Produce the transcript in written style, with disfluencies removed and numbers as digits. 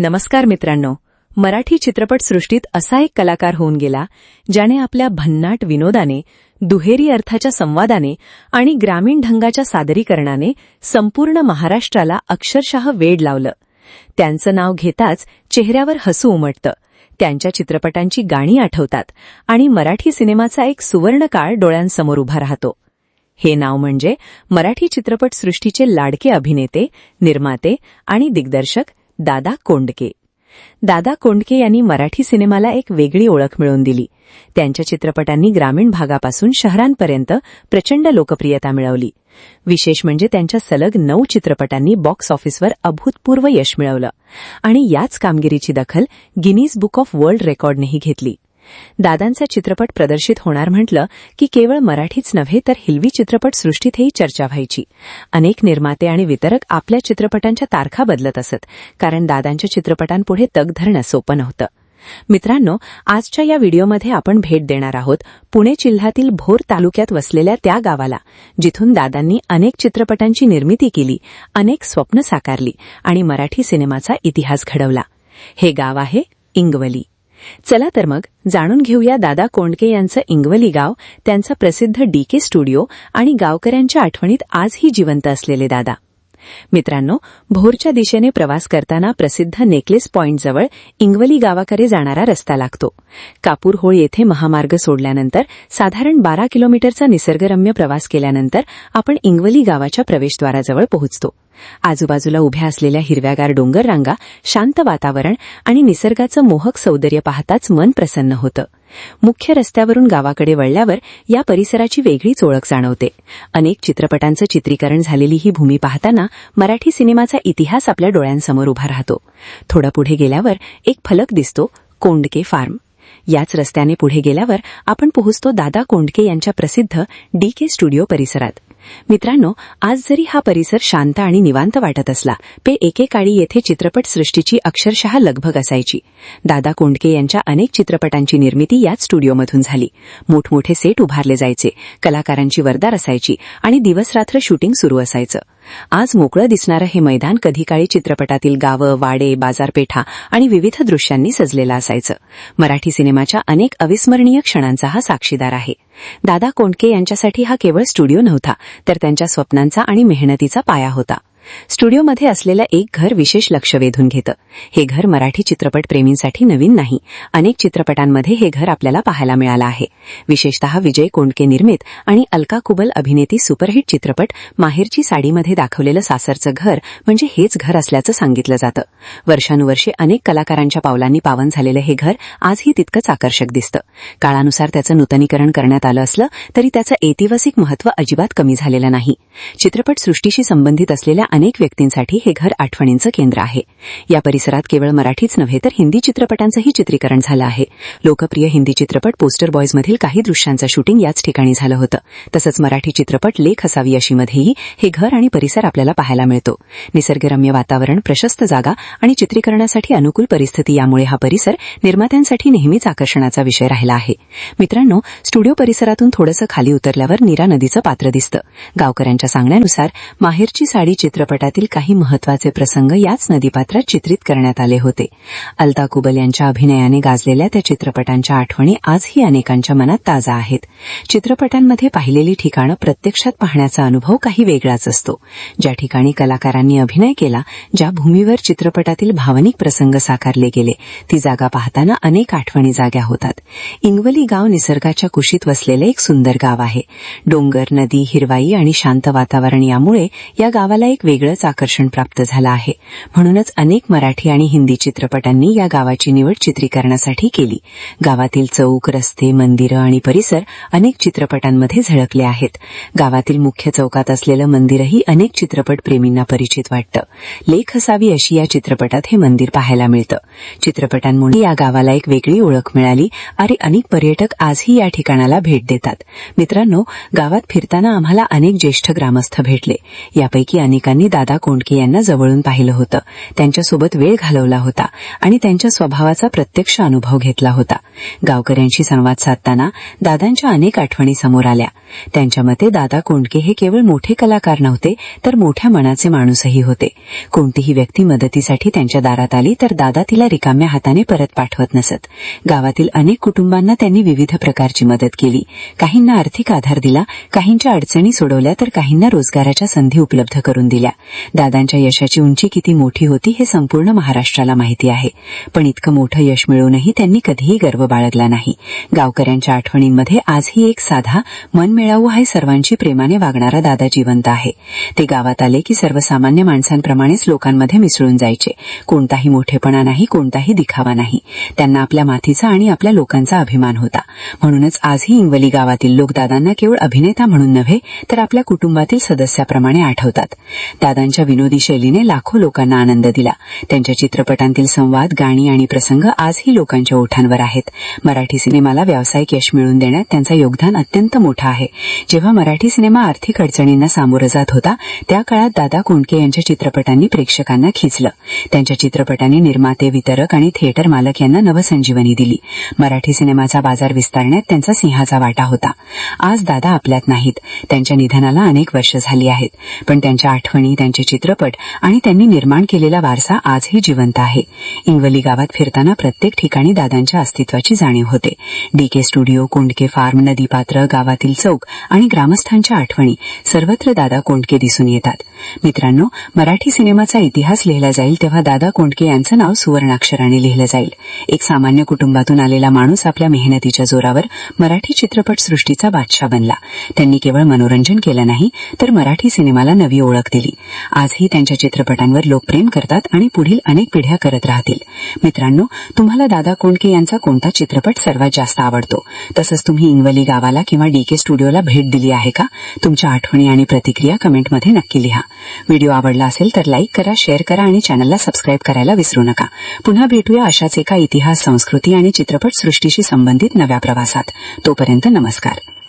नमस्कार मित्रांनो, मराठी चित्रपटसृष्टीत असा एक कलाकार होऊन गेला ज्याने आपल्या भन्नाट विनोदाने, दुहेरी अर्थाच्या संवादाने आणि ग्रामीण ढंगाच्या सादरीकरणाने संपूर्ण महाराष्ट्राला अक्षरशः वेड लावलं. त्यांचं नाव घेताच चेहऱ्यावर हसू उमटतं, त्यांच्या चित्रपटांची गाणी आठवतात आणि मराठी सिनेमाचा एक सुवर्णकाळ डोळ्यांसमोर उभा राहतो. हे नाव म्हणजे मराठी चित्रपटसृष्टीचे लाडके अभिनेते, निर्माते आणि दिग्दर्शक दादा कोंडके. दादा कोंडके यांनी मराठी सिनेमाला एक वेगळी ओळख मिळवून दिली. त्यांच्या चित्रपटांनी ग्रामीण भागापासून शहरांपर्यंत प्रचंड लोकप्रियता मिळवली. विशेष म्हणजे त्यांच्या सलग 9 चित्रपटांनी बॉक्स ऑफिसवर अभूतपूर्व यश मिळवलं आणि याच कामगिरीची दखल गिनीज बुक ऑफ वर्ल्ड रेकॉर्डनेही घेतली. दादांचा चित्रपट प्रदर्शित होणार म्हटलं की केवळ मराठीच नव्हे तर हिंदी चित्रपटसृष्टीतही चर्चा व्हायची. अनेक निर्माते आणि वितरक आपल्या चित्रपटांच्या तारखा बदलत असत, कारण दादांच्या चित्रपटांपुढे तग धरणं सोपं नव्हतं. मित्रांनो, आजच्या या व्हिडिओमध्ये आपण भेट देणार आहोत पुणे जिल्ह्यातील भोर तालुक्यात वसलेल्या त्या गावाला, जिथून दादांनी अनेक चित्रपटांची निर्मिती केली, अनेक स्वप्न साकारली आणि मराठी सिनेमाचा इतिहास घडवला. हे गाव आहे इंगवली. चला तर मग जाणून घेऊया दादा कोंडके यांचं इंगवली गाव, त्यांचा प्रसिद्ध डीके स्टुडिओ आणि गावकऱ्यांच्या आठवणीत आजही जिवंत असलेले दादा. मित्रांनो, भोरच्या दिशेने प्रवास करताना प्रसिद्ध नेकलेस पॉइंटजवळ इंगवली गावाकडे जाणारा रस्ता लागतो. कापूरहोळ येथे महामार्ग सोडल्यानंतर साधारण 12 किलोमीटरचा निसर्गरम्य प्रवास केल्यानंतर आपण इंगवली गावाच्या प्रवेशद्वाराजवळ पोहोचतो. आजूबाजूला उभ्या असलेल्या हिरव्यागार डोंगर रांगा, शांत वातावरण आणि निसर्गाचं मोहक सौंदर्य पाहताच मन प्रसन्न होतं. मुख्य रस्त्यावरून गावाकडे वळल्यावर या परिसराची वेगळीच ओळख जाणवते. अनेक चित्रपटांचं चित्रीकरण झालेली ही भूमी पाहताना मराठी सिनेमाचा इतिहास आपल्या डोळ्यांसमोर उभा राहतो. थोडं पुढे गेल्यावर एक फलक दिसतो, कोंडके फार्म. याच रस्त्याने पुढे गेल्यावर आपण पोहोचतो दादा कोंडके यांच्या प्रसिद्ध डीके स्टुडिओ परिसरात. मित्रांनो, आज जरी हा परिसर शांत आणि निवांत वाटत असला, पे एकेकाळी येथे चित्रपटसृष्टीची अक्षरशः लगबग असायची. दादा कोंडके यांच्या अनेक चित्रपटांची निर्मिती याच स्टुडिओमधून झाली. मोठमोठे सेट उभारले जायचे, कलाकारांची वर्दळ असायची आणि दिवसरात्र शूटिंग सुरू असायचं. आज मोकळं दिसणारं हे मैदान कधी काळी चित्रपटातील गावं, वाडे, बाजारपेठा आणि विविध दृश्यांनी सजलेलं असायचं. मराठी सिनेमाच्या अनेक अविस्मरणीय क्षणांचा हा साक्षीदार आहे. दादा कोंडके यांच्यासाठी हा केवळ स्टुडिओ नव्हता, तर त्यांच्या स्वप्नांचा आणि मेहनतीचा पाया होता. स्टुडिओमध्ये असलेलं एक घर विशेष लक्ष वेधून घेतं. हे घर मराठी चित्रपटप्रेमींसाठी नवीन नाही. अनेक चित्रपटांमध्ये हे घर आपल्याला पाहायला मिळालं आहे. विशेषतः विजय कोंडके निर्मित आणि अलका कुबल अभिनेती सुपरहिट चित्रपट माहेरची साडीमध्ये दाखवलेलं सासरचं घर म्हणजे हेच घर असल्याचं सांगितलं जातं. वर्षानुवर्षे अनेक कलाकारांच्या पावलांनी पावन झालेलं हे घर आजही तितकंच आकर्षक दिसतं. काळानुसार त्याचं नूतनीकरण करण्यात आलं असलं तरी त्याचं ऐतिहासिक महत्त्व अजिबात कमी झालेलं नाही. चित्रपटसृष्टीशी संबंधित असलेल्या अनेक व्यक्तींसाठी हे घर आठवणींचं केंद्र आहे. या परिसरात केवळ मराठीच नव्हे तर हिंदी चित्रपटांचंही चित्रीकरण झालं आहे. लोकप्रिय हिंदी चित्रपट पोस्टर बॉयजमधील काही दृश्यांचं शूटिंग याच ठिकाणी झालं होतं. तसंच मराठी चित्रपट लेख हसावी अशीमध्येही हे घर आणि परिसर आपल्याला पाहायला मिळतो. निसर्गरम्य वातावरण, प्रशस्त जागा आणि चित्रीकरणासाठी अनुकूल परिस्थिती यामुळे हा परिसर निर्मात्यांसाठी नेहमीच आकर्षणाचा विषय राहिला आहे. मित्रांनो, स्टुडिओ परिसरातून थोडंसं खाली उतरल्यावर नीरा नदीचं पात्र दिसतं. गावकऱ्यांच्या सांगण्यानुसार माहेरची साडी चित्रपटातील काही महत्त्वाचे प्रसंग याच नदीपात्रात चित्रित करण्यात आले होते. अलका कुबल यांच्या अभिनयाने गाजलेल्या त्या चित्रपटांच्या आठवणी आजही अनेकांच्या मनात ताजा आहेत. चित्रपटांमध्ये पाहिलेली ठिकाणं प्रत्यक्षात पाहण्याचा अनुभव काही वेगळाच असतो. ज्या ठिकाणी कलाकारांनी अभिनय केला, ज्या भूमीवर चित्रपटातील भावनिक प्रसंग साकारले गेले, ती जागा पाहताना अनेक आठवणी जाग्या होतात. इंगवली गाव निसर्गाच्या कुशीत वसलेले एक सुंदर गाव आहे. डोंगर, नदी, हिरवाई आणि शांत वातावरण यामुळे या गावाला एक वेगळंच आकर्षण प्राप्त झालं आहे. म्हणूनच अनेक मराठी आणि हिंदी चित्रपटांनी या गावाची निवड चित्रीकरणासाठी केली. गावातील चौक, रस्ते, मंदिरं आणि परिसर अनेक चित्रपटांमध्ये झळकले आहेत. गावातील मुख्य चौकात असलेलं मंदिरही अनेक चित्रपटप्रेमींना परिचित वाटतं. लेख हसावी अशी या चित्रपटात हे मंदिर पाहायला मिळतं. चित्रपटांमुळे या गावाला एक वेगळी ओळख मिळाली आणि अनेक पर्यटक आजही या ठिकाणाला भेट देतात. मित्रांनो, गावात फिरताना आम्हाला अनेक ज्येष्ठ ग्रामस्थ भेटले. यापैकी अनेकांनी लोकांनी दादा कोंडके यांना जवळून पाहिलं होतं, त्यांच्यासोबत वेळ घालवला होता आणि त्यांच्या स्वभावाचा प्रत्यक्ष अनुभव घेतला होता. गावकऱ्यांशी संवाद साधताना दादांच्या अनेक आठवणी समोर आल्या. त्यांच्या मते दादा कोंडके हे केवळ मोठे कलाकार नव्हते, तर मोठ्या मनाचे माणूसही होते. कोणतीही व्यक्ती मदतीसाठी त्यांच्या दारात आली तर दादा तिला रिकाम्या हाताने परत पाठवत नसत. गावातील अनेक कुटुंबांना त्यांनी विविध प्रकारची मदत केली. काहींना आर्थिक आधार दिला, काहींच्या अडचणी सोडवल्या तर काहींना रोजगाराच्या संधी उपलब्ध करून दिल्या. दादांच्या यशाची उंची किती मोठी होती हे संपूर्ण महाराष्ट्राला माहिती आहे. पण इतकं मोठं यश मिळूनही त्यांनी कधीही गर्व बाळगला नाही. गावकऱ्यांच्या आठवणींमध्ये आजही एक साधा, मनमिळावू आहे सर्वांची प्रेमाने वागणारा दादा जिवंत आहे. ते गावात आले की सर्वसामान्य माणसांप्रमाणेच लोकांमध्ये मिसळून जायचे. कोणताही मोठेपणा नाही, कोणताही दिखावा नाही. त्यांना आपल्या मातीचा आणि आपल्या लोकांचा अभिमान होता. म्हणूनच आजही इंवली गावातील लोक दादांना केवळ अभिनेता म्हणून नव्हे तर आपल्या कुटुंबातील सदस्याप्रमाणे आठवतात. दादांच्या विनोदी शैलीने लाखो लोकांना आनंद दिला. त्यांच्या चित्रपटांतील संवाद, गाणी आणि प्रसंग आजही लोकांच्या ओठांवर आहेत. मराठी सिनेमाला व्यावसायिक यश मिळवून देण्यात त्यांचं योगदान अत्यंत मोठं आहे. जेव्हा मराठी सिनेमा आर्थिक अडचणींना सामोरं जात होता त्या काळात दादा कोंडके यांच्या चित्रपटांनी प्रेक्षकांना खिचलं. त्यांच्या चित्रपटांनी निर्माते, वितरक आणि थिएटर मालक यांना नवसंजीवनी दिली. मराठी सिनेमाचा बाजार विस्तारण्यात त्यांचा सिंहाचा वाटा होता. आज दादा आपल्यात नाहीत. त्यांच्या निधनाला अनेक वर्ष झाली आहेत. पण त्यांच्या आठवणी, त्यांचे चित्रपट आणि त्यांनी निर्माण केलेला वारसा आजही जिवंत आहे. इंवली गावात फिरताना प्रत्येक ठिकाणी दादांच्या अस्तित्वाची जाणीव होते. डीके स्टुडिओ, कोंडके फार्म, नदीपात्र, गावातील चौक आणि ग्रामस्थांच्या आठवणी सर्वत्र दादा कोंडके दिसून येतात. मित्रांनो, मराठी सिनेमाचा इतिहास लिहिला जाईल तेव्हा दादा कोंडके यांचं नाव सुवर्णाक्षराने लिहिलं जाईल. एक सामान्य कुटुंबातून आलेला माणूस आपल्या मेहनतीच्या जोरावर मराठी चित्रपटसृष्टीचा बादशाह बनला. त्यांनी केवळ मनोरंजन केलं नाही तर मराठी सिनेमाला नवी ओळख दिली. आजही त्यांच्या चित्रपटांवर लोक प्रेम करतात आणि पुढील अनेक पिढ्या करत राहतील. मित्रांनो, तुम्हाला दादा कोंडके यांचा कोणता चित्रपट सर्वात जास्त आवडतो? तसंच तुम्ही इंवली गावाला किंवा डीके स्टुडिओला भेट दिली आहे का? तुमच्या आठवणी आणि प्रतिक्रिया कमेंटमध्ये नक्की लिहा. व्हिडिओ आवडला असेल तर लाईक करा, शेअर करा आणि चॅनलला सबस्क्राईब करायला विसरू नका. पुन्हा भेटूया अशाच एका इतिहास, संस्कृती आणि चित्रपटसृष्टीशी संबंधित नव्या प्रवासात. तोपर्यंत नमस्कार.